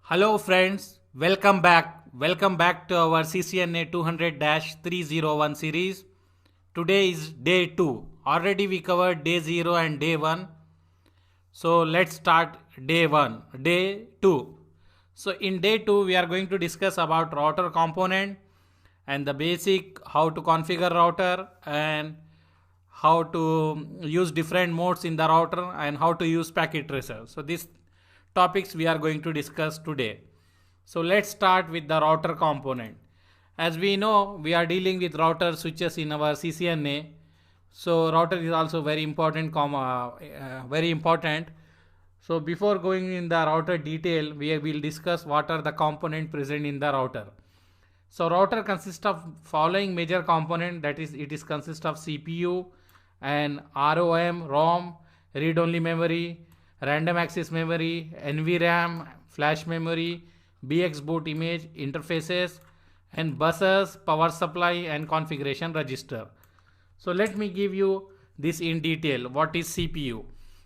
Hello friends, welcome back. Welcome back to our CCNA 200-301 series. Today is day 2. Already we covered day 0 and day 1. So let's start day 1, day 2. So in day 2 we are going to discuss about router component and the basic how to configure router and how to use different modes in the router and how to use packet tracer. So these topics we are going to discuss today. So let's start with the router component. As we know, we are dealing with router switches in our CCNA. So router is also very important, very important. So before going in the router detail, we will discuss what are the components present in the router. So router consists of following major component, that is it is consists of CPU and ROM, read-only memory, random access memory, NVRAM, flash memory, BX boot image interfaces, and buses, power supply and configuration register. So let me give you this in detail. What is CPU?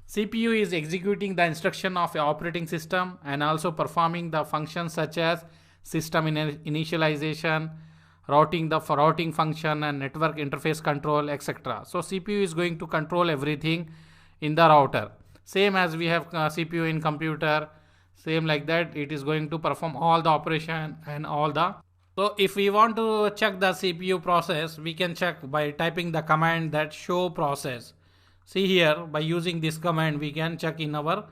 CPU is executing the instruction of an operating system and also performing the functions such as system initialization, routing function and network interface control, etc. So CPU is going to control everything in the router. Same as we have CPU in computer, same like that it is going to perform all the operation and all the. So if we want to check the CPU process, we can check by typing the command that show process. See here, by using this command we can check in our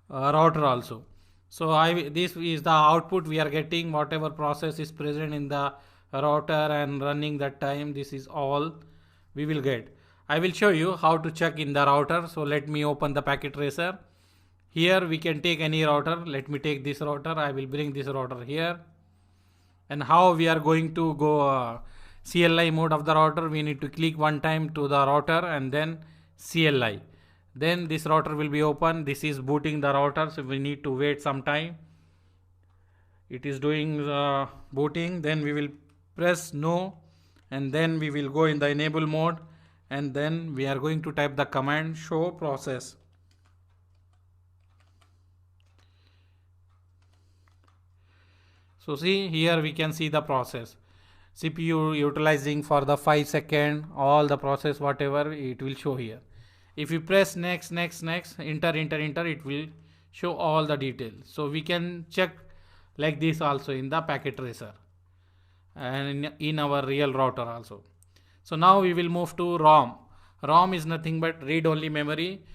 router also. So this is the output we are getting, whatever process is present in the router and running that time, this is all we will get. I will show you how to check in the router. So let me open the packet tracer. Here we can take any router. Let me take this router. I will bring this router here. And how we are going to go CLI mode of the router, we need to click one time to the router and then CLI. Then this router will be open. This is booting the router, so we need to wait some time. It is doing booting. Then we will press no and then we will go in the enable mode and then we are going to type the command show process. So see here we can see the process. CPU utilizing for the 5 second, all the process whatever it will show here. If you press next, enter, it will show all the details. So we can check like this also in the packet tracer and in our real router also. So now we will move to ROM. ROM is nothing but read-only memory.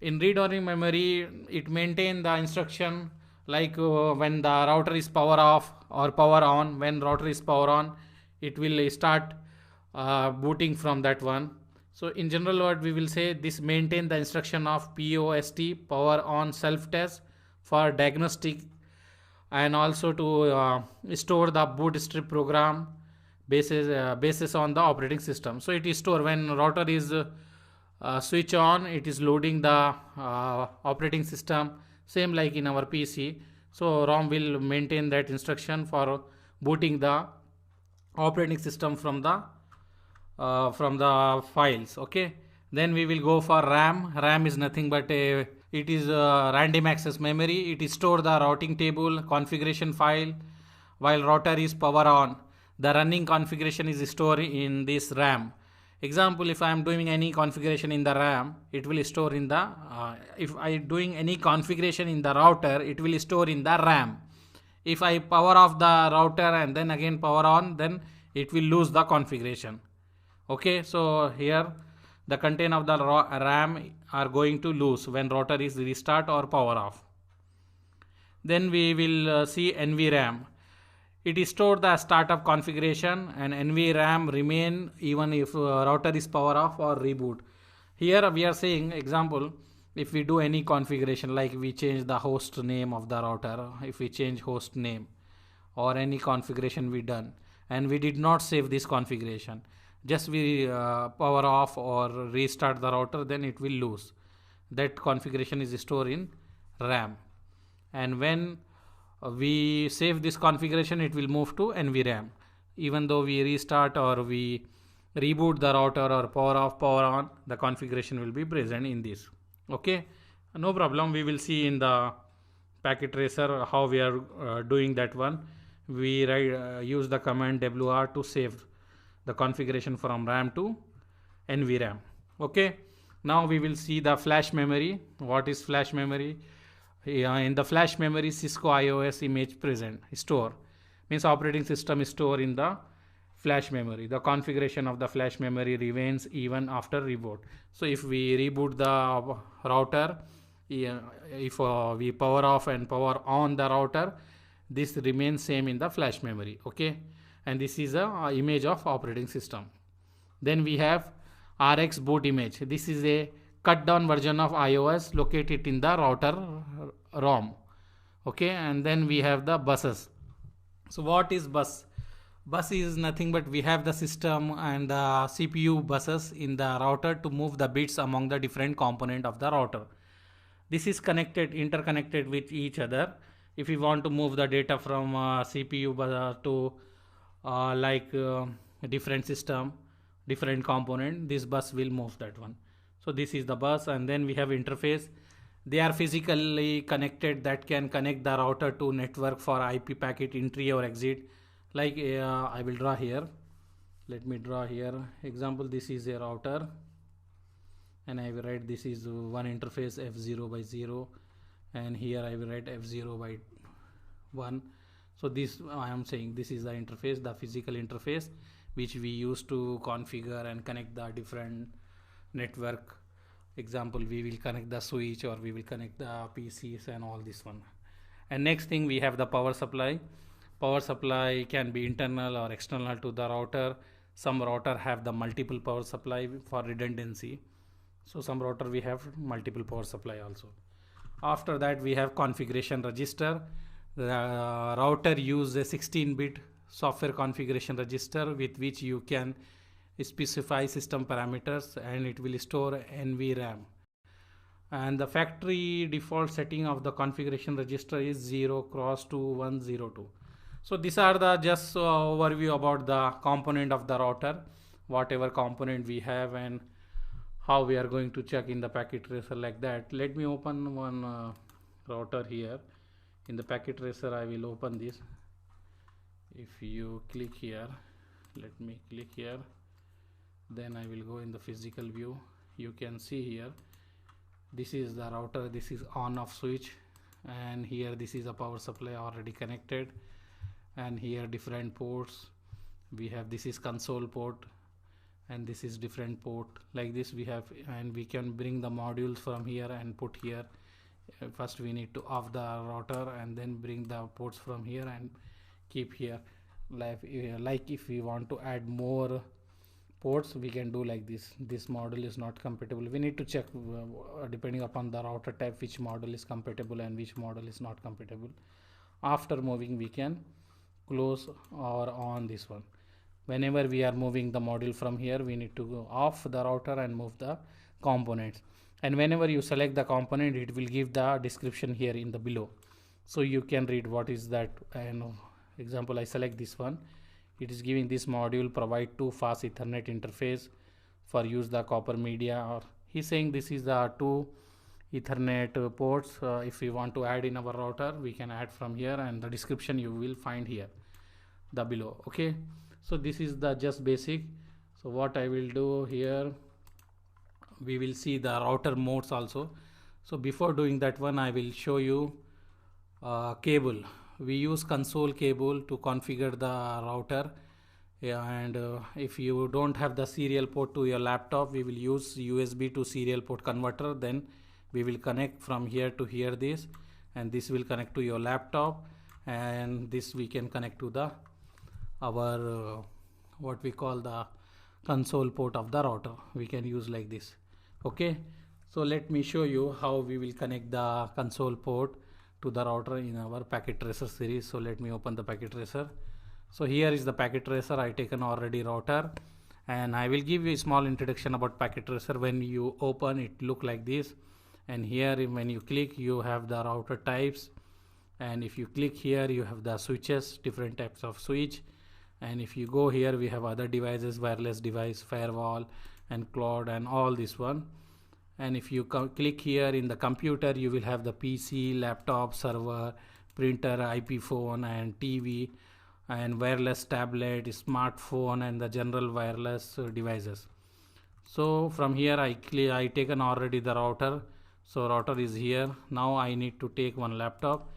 In read-only memory, it maintains the instruction like when the router is power off or power on. When router is power on, it will start booting from that one. So in general word, we will say this maintain the instruction of POST, power on self-test, for diagnostic and also to store the boot strip program basis on the operating system. So it is store when router is switch on, it is loading the operating system, same like in our PC. So ROM will maintain that instruction for booting the operating system from the files. Okay, then we will go for RAM. RAM is nothing but it is random access memory. It is store the routing table configuration file while router is power on. The running configuration is stored in this RAM. Example, if I am doing any configuration in the RAM, it will store in the if I doing any configuration in the router, it will store in the RAM. If I power off the router and then again power on, then it will lose the configuration. Okay, so here the content of the RAM are going to lose when router is restart or power off. Then we will see NVRAM. It is stored the startup configuration and NVRAM remain even if router is power off or reboot. Here we are saying example, if we do any configuration like we change the host name of the router, if we change host name or any configuration we done and we did not save this configuration, just we power off or restart the router, then it will lose. That configuration is stored in RAM, and when we save this configuration, it will move to NVRAM. Even though we restart or we reboot the router or power off, power on, the configuration will be present in this. Okay, no problem. We will see in the packet tracer, how we are doing that one, we use the command wr to save the configuration from RAM to NVRAM. Okay, now we will see the flash memory. What is flash memory? In the flash memory, Cisco IOS image present store means operating system is stored in the flash memory. The configuration of the flash memory remains even after reboot. So if we reboot the router, if we power off and power on the router, this remains same in the flash memory. Okay, and this is a image of operating system. Then we have RX boot image. This is a cut down version of iOS located in the router ROM. Okay, and then we have the buses. So what is bus? Bus is nothing but we have the system and the CPU buses in the router to move the bits among the different component of the router. This is interconnected with each other. If we want to move the data from CPU to different system, different component, this bus will move that one. So this is the bus, and then we have interface. They are physically connected that can connect the router to network for IP packet entry or exit. Like I will draw here. Let me draw here. Example, this is a router, and I will write this is one interface F0 by 0, and here I will write F0 by 1. So this I am saying this is the interface, the physical interface which we use to configure and connect the different network. Example, we will connect the switch or we will connect the PCs and all this one. And next thing, we have the power supply. Power supply can be internal or external to the router. Some router have the multiple power supply for redundancy. So some router we have multiple power supply also. After that, we have configuration register. The router use a 16-bit software configuration register with which you can specify system parameters, and it will store NVRAM. And the factory default setting of the configuration register is 0x2102. So these are the just overview about the component of the router, whatever component we have and how we are going to check in the packet tracer like that. Let me open one router here. In the packet tracer, I will open this. If you click here, let me click here, then I will go in the physical view. You can see here, this is the router, this is on off switch, and here this is a power supply already connected, and here different ports we have. This is console port, and this is different port. Like this we have, and we can bring the modules from here and put here. First we need to off the router and then bring the ports from here and keep here. Like if we want to add more ports, we can do like this. This model is not compatible. We need to check depending upon the router type which model is compatible and which model is not compatible. After moving, we can close or on this one. Whenever we are moving the module from here, we need to go off the router and move the components. And whenever you select the component, it will give the description here in the below, so you can read what is that. And example, I select this one. It is giving this module provide 2 fast Ethernet interface for use the copper media, or he's saying this is the 2 Ethernet ports. If we want to add in our router, we can add from here, and the description you will find here the below. Okay, so this is the just basic. So what I will do here, we will see the router modes also. So before doing that one, I will show you cable. We use console cable to configure the router, and if you don't have the serial port to your laptop, we will use USB to serial port converter. Then we will connect from here to here this, and this will connect to your laptop, and this we can connect to the our what we call the console port of the router. We can use like this. Okay, so let me show you how we will connect the console port to the router in our packet tracer series. So let me open the packet tracer. So here is the packet tracer. I taken already router, and I will give you a small introduction about packet tracer. When you open it, look like this, and here when you click, you have the router types, and if you click here, you have the switches, different types of switch. And if you go here, we have other devices, wireless device, firewall and cloud and all this one. and if you click here in the computer, you will have the PC, laptop, server, printer, IP phone and TV and wireless tablet, smartphone and the general wireless devices. So from here I taken already the router. So router is here. Now I need to take one laptop.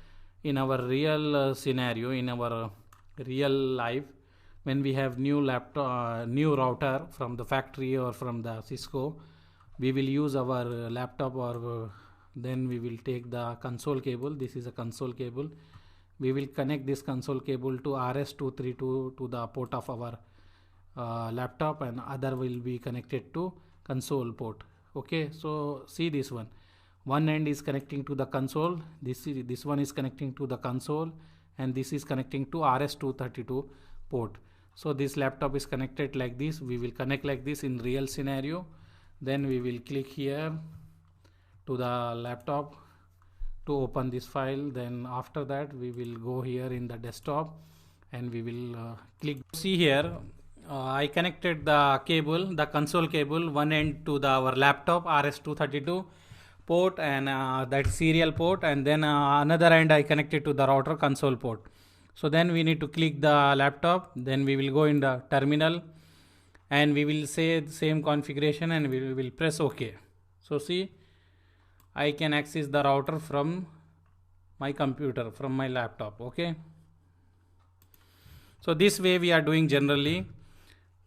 In our real scenario, in our real life, when we have new laptop, new router from the factory or from the Cisco, we will use our laptop, or then we will take the console cable. This is a console cable. We will connect this console cable to RS232 to the port of our laptop, and other will be connected to console port. Okay, so see this one end is connecting to the console, this one is connecting to the console, and this is connecting to RS232 port. So this laptop is connected like this. We will connect like this in real scenario. Then we will click here to the laptop to open this file. Then after that we will go here in the desktop and we will click. See here, I connected the cable, the console cable, one end to our laptop RS232 port, and that serial port, and then another end I connected to the router console port. So then we need to click the laptop. Then we will go in the terminal and we will say the same configuration and we will press OK. So see, I can access the router from my computer, from my laptop. Okay, so this way we are doing generally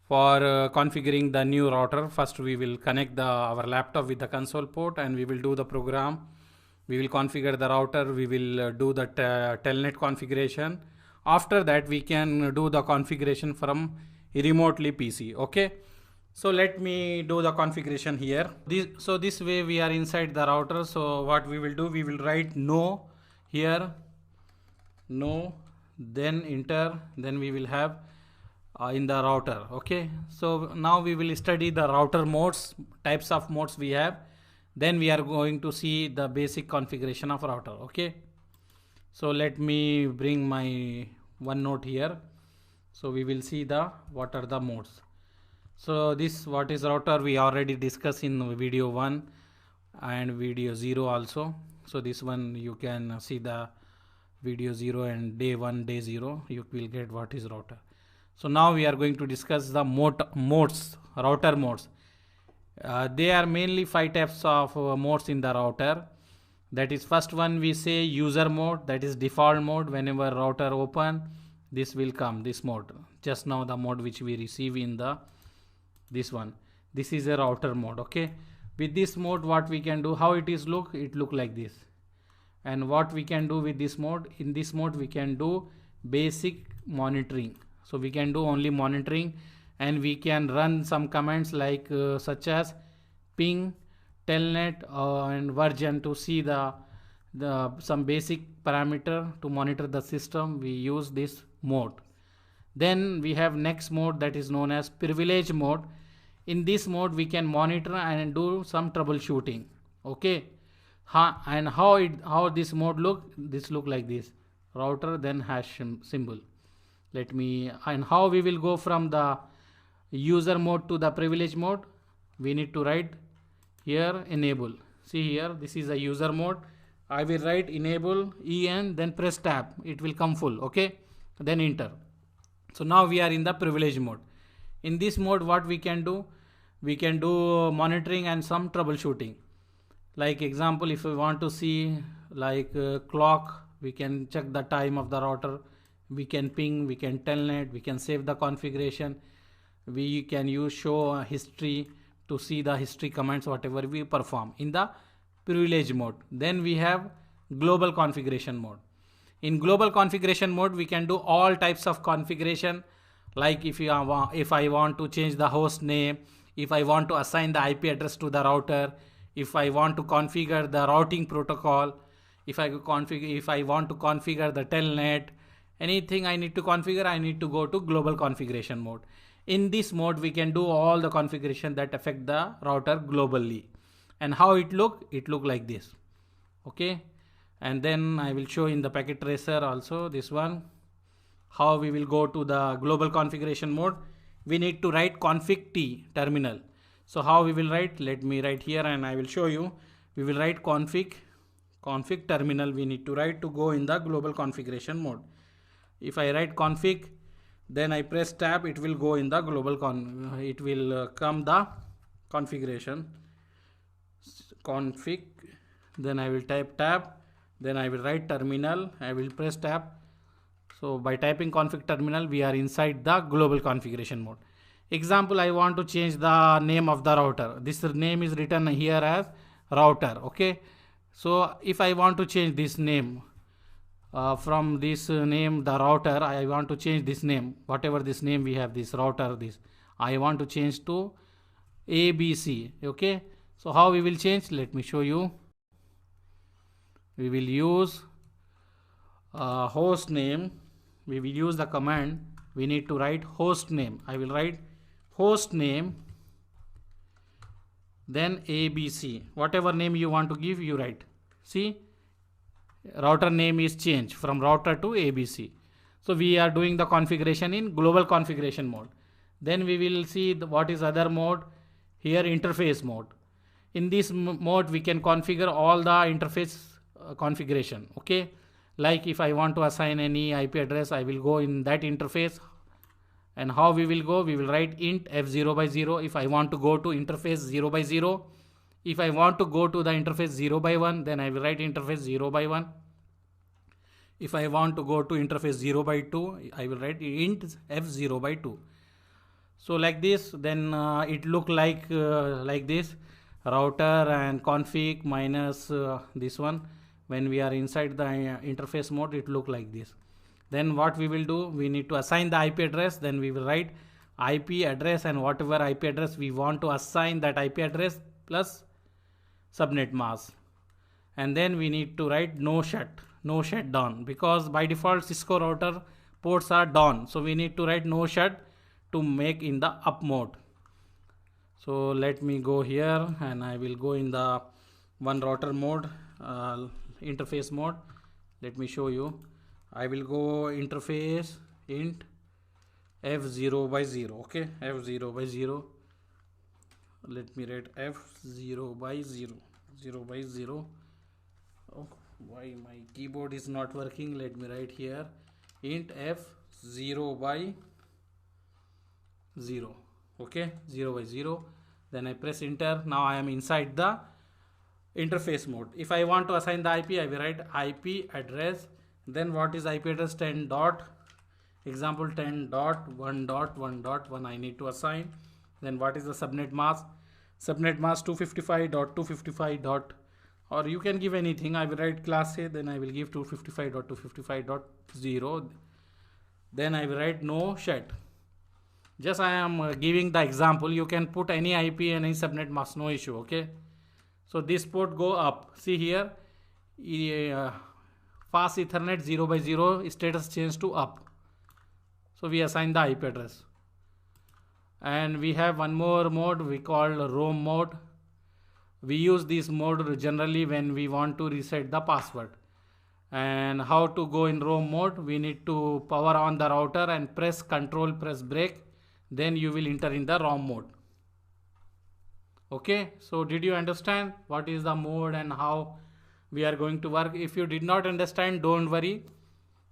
for configuring the new router. First we will connect our laptop with the console port and we will do the program. We will configure the router. We will do the telnet configuration. After that we can do the configuration from remotely PC. Okay, so let me do the configuration here. This way we are inside the router. So what we will do, we will write no here, no, then enter, then we will have in the router. Okay, so now we will study the router modes, types of modes we have. Then we are going to see the basic configuration of router. Okay, so let me bring my OneNote here. So we will see what are the modes. So this, what is router, we already discussed in video 1 and video 0 also. So this one you can see the video 0 and day 1, day 0, you will get what is router. So now we are going to discuss the modes, router modes. There are mainly 5 types of modes in the router. That is, first one we say user mode, that is default mode. Whenever router open, this will come, this mode. Just now the mode which we receive in this one. This is a router mode. Okay, with this mode what we can do, how it look like this. And what we can do with this mode, in this mode we can do basic monitoring. So we can do only monitoring, and we can run some commands like such as ping, telnet and version to see some basic parameter to monitor the system. We use this mode. Then we have next mode, that is known as privilege mode. In this mode we can monitor and do some troubleshooting. Okay, and how this mode look, this look like this, router then hash symbol. And how we will go from the user mode to the privilege mode, we need to write here enable. See here, this is a user mode. I will write enable en, then press tab, it will come full. Okay, then enter. So now we are in the privilege mode. In this mode what we can do, we can do monitoring and some troubleshooting. Like example, if we want to see like clock, we can check the time of the router. We can ping, we can telnet, we can save the configuration. We can use show history to see the history commands whatever we perform in the privilege mode. Then we have global configuration mode. In global configuration mode we can do all types of configuration, like if I want to change the host name, if I want to assign the IP address to the router, if I want to configure the routing protocol, if I want to configure the telnet, anything I need to configure, I need to go to global configuration mode. In this mode we can do all the configuration that affect the router globally. And how it look like this. Okay, and then I will show in the packet tracer also this one, how we will go to the global configuration mode. We need to write config t terminal. So how we will write? Let me write here and I will show you. We will write config terminal. We need to write to go in the global configuration mode. If I write config, then I press tab, it will go in the global it will come the configuration config. Then I will type tab, then I will write terminal, I will press tab. So by typing config terminal, we are inside the global configuration mode. Example, I want to change the name of the router. This name is written here as router. Okay, so if I want to change this name, from this name, the router, I want to change this name, whatever this name we have, this router, this I want to change to ABC. Okay, so how we will change? Let me show you. We will use host name. We will use the command. We need to write host name. I will write host name, then ABC. Whatever name you want to give, you write. See, router name is changed from router to ABC. So we are doing the configuration in global configuration mode. Then we will see what is other mode. Here, interface mode. In this mode, we can configure all the interface configuration. Okay, like if I want to assign any IP address, I will go in that interface. And how we will go? We will write int f0/0 if I want to go to interface 0/0. If I want to go to the interface 0/1, then I will write interface 0/1. If I want to go to interface 0/2, I will write int f0/2. So like this, then it look like this, router and config minus this one. When we are inside the interface mode, it look like this. Then what we will do? We need to assign the IP address. Then we will write IP address and whatever IP address we want to assign, that IP address plus subnet mask. And then we need to write no shutdown, because by default Cisco router ports are down. So we need to write no shut to make in the up mode. So let me go here and I will go in the one router mode, interface mode. Let me show you. I will go interface int f0/0. Okay, f0/0. Let me write f0/0, 0/0. Oh, why my keyboard is not working? Let me write here int f0/0. Okay, 0/0. Then I press enter. Now I am inside the interface mode. If I want to assign the IP, I will write IP address. Then what is IP address? 10 dot, example 10.1.1.1 I need to assign. Then what is the subnet mask? Subnet mask 255.255. Or you can give anything. I will write class A, then I will give 255.255.0. Then I will write no shut. Just I am giving the example. You can put any IP and any subnet mask, no issue. Okay, so this port go up. See here, fast Ethernet 0/0 status change to up. So we assign the IP address. And we have one more mode we call roam mode. We use this mode generally when we want to reset the password. And how to go in roam mode? We need to power on the router and press control, press break. Then you will enter in the ROM mode. Okay, so did you understand what is the mode and how we are going to work? If you did not understand, don't worry.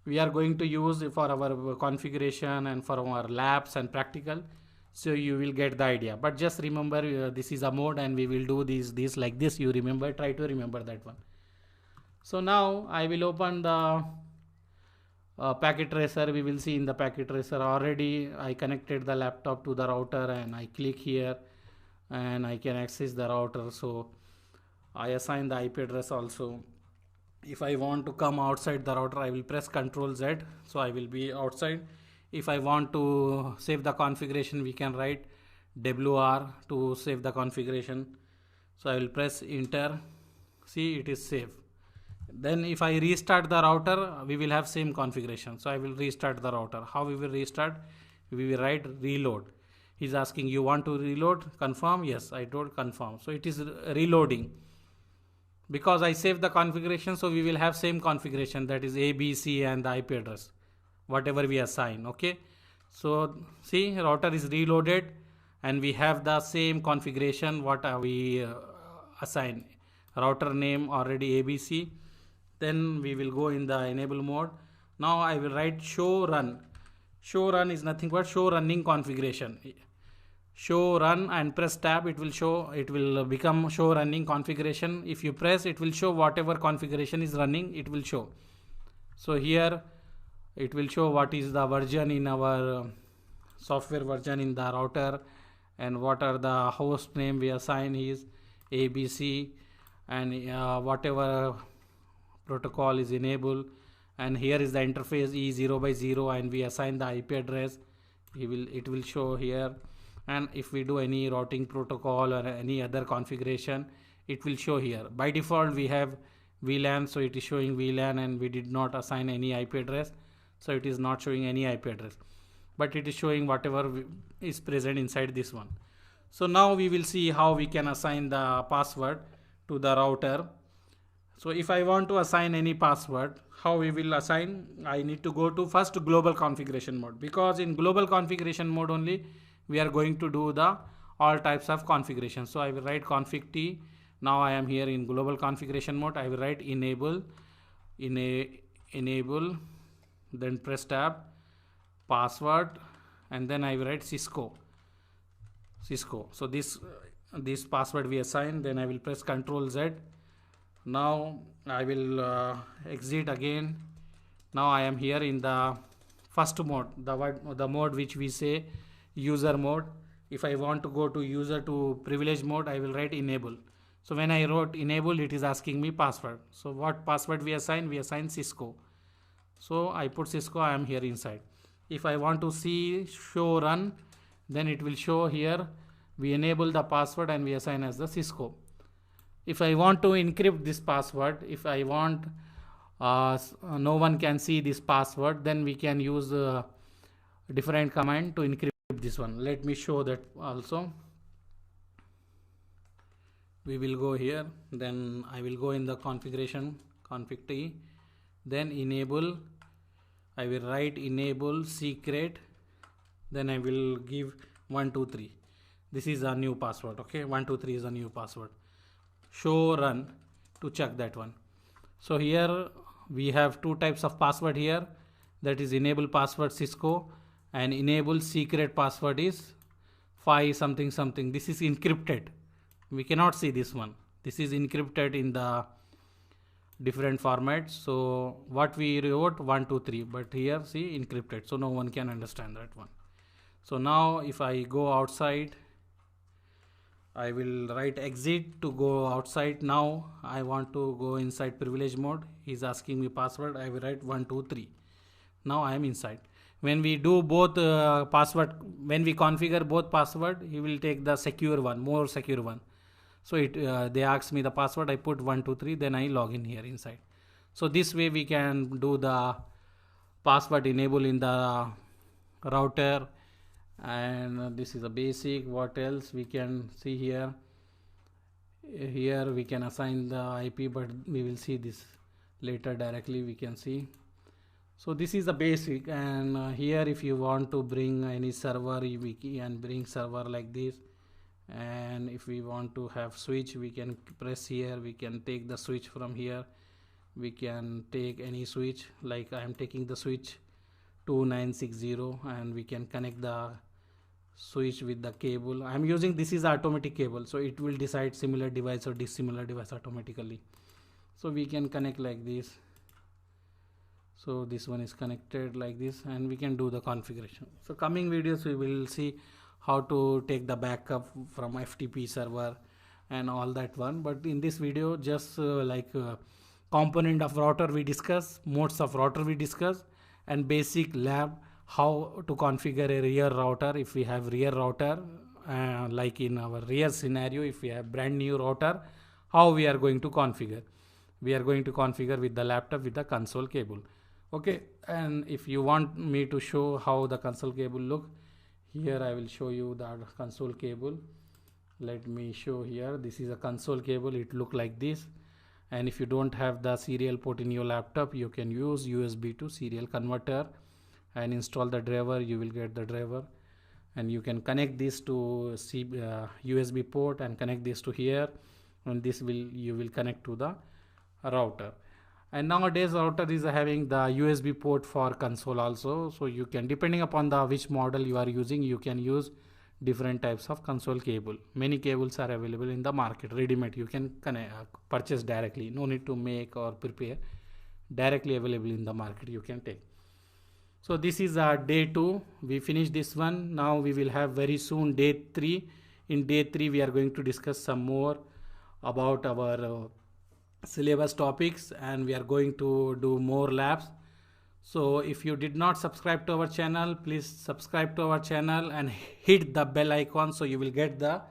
We are going to use for our configuration and for our labs and practical. So you will get the idea. But just remember this is a mode and we will do this like this. You remember, try to remember that one. So now I will open the packet tracer. We will see in the packet tracer already I connected the laptop to the router and I click here and I can access the router. So I assign the IP address also. If I want to come outside the router, I will press Ctrl Z. So I will be outside. If I want to save the configuration, we can write WR to save the configuration. So I will press enter. See, it is saved. Then if I restart the router, we will have same configuration. So I will restart the router. How we will restart? We will write reload. He's asking, you want to reload? Confirm? Yes, I told confirm. So it is reloading. Because I saved the configuration, so we will have same configuration, that is A, B, C and the IP address, whatever we assign. Okay. So see, router is reloaded and we have the same configuration what we assign. Router name already ABC. Then we will go in the enable mode. Now I will write show run. Show run is nothing but show running configuration. Show run and press tab, it will become show running configuration. If you press, it will show whatever configuration is running, it will show. So here it will show what is the version in our software version in the router, and what are the host name we assign is ABC, and whatever protocol is enabled, and here is the interface E0/0, and we assign the IP address. It will show here, and if we do any routing protocol or any other configuration, it will show here. By default we have VLAN, so it is showing VLAN, and we did not assign any IP address, so it is not showing any IP address, but it is showing whatever is present inside this one. So now we will see how we can assign the password to the router. So if I want to assign any password, how we will assign? I need to go to first global configuration mode, because in global configuration mode only we are going to do the all types of configuration. So I will write config T. Now I am here in global configuration mode. I will write enable, then press tab, password, and then I will write Cisco. So this password we assign. Then I will press Ctrl Z. Now I will exit again. Now I am here in the first mode, the mode which we say user mode. If I want to go to user to privilege mode, I will write enable. So when I wrote enable, it is asking me password. So what password we assign? We assign Cisco. So I put Cisco, I am here inside. If I want to see show run, then it will show here we enable the password and we assign as the Cisco. If I want to encrypt this password, if I want no one can see this password, then we can use a different command to encrypt this one. Let me show that also. We will go here, then I will go in the configuration, config T, then enable. I will write enable secret, then I will give 123. This is a new password. Okay, 123 is a new password. Show run to check that one. So here we have two types of password here, that is enable password Cisco, and enable secret password is 5 something something. This is encrypted. We cannot see this one. This is encrypted in the different formats. So what we wrote 123, but here see encrypted, so no one can understand that one. So now if I go outside, I will write exit to go outside. Now I want to go inside privilege mode. He's asking me password. I will write 123. Now I am inside. When we do both password, when we configure both password, he will take the secure one, more secure one. So they ask me the password. I put 123. Then I log in here inside. So this way we can do the password enable in the router. And this is a basic. What else we can see here? Here we can assign the IP, but we will see this later directly. We can see. So this is the basic, and here if you want to bring any server, we can bring server like this. And if we want to have switch, we can press here. We can take the switch from here. We can take any switch, like I am taking the switch 2960, and we can connect the switch with the cable. I am using, this is automatic cable, so it will decide similar device or dissimilar device automatically. So we can connect like this. So this one is connected like this, and we can do the configuration. So coming videos we will see how to take the backup from FTP server and all that one. But in this video, just component of router we discuss, modes of router we discuss, and basic lab how to configure a rear router. If we have rear router, like in our rear scenario, if we have brand new router, how we are going to configure. We are going to configure with the laptop with the console cable. Okay, and if you want me to show how the console cable look, here I will show you the console cable. Let me show here. This is a console cable. It look like this. And if you don't have the serial port in your laptop, you can use USB to serial converter and install the driver. You will get the driver, and you can connect this to USB port and connect this to here, and this will you will connect to the router. And nowadays router is having the USB port for console also, so you can, depending upon the which model you are using, you can use different types of console cable. Many cables are available in the market, ready made, you can purchase directly, no need to make or prepare, directly available in the market you can take. So this is day 2, we finished this one. Now we will have very soon day 3. In day 3 we are going to discuss some more about our syllabus topics, and we are going to do more labs. So if you did not subscribe to our channel, please subscribe to our channel and hit the bell icon, so you will get the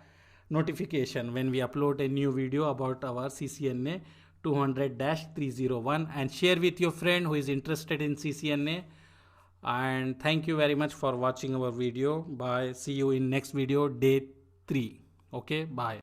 notification when we upload a new video about our CCNA 200-301, and share with your friend who is interested in CCNA. And thank you very much for watching our video. Bye, see you in next video, day 3. Okay, bye.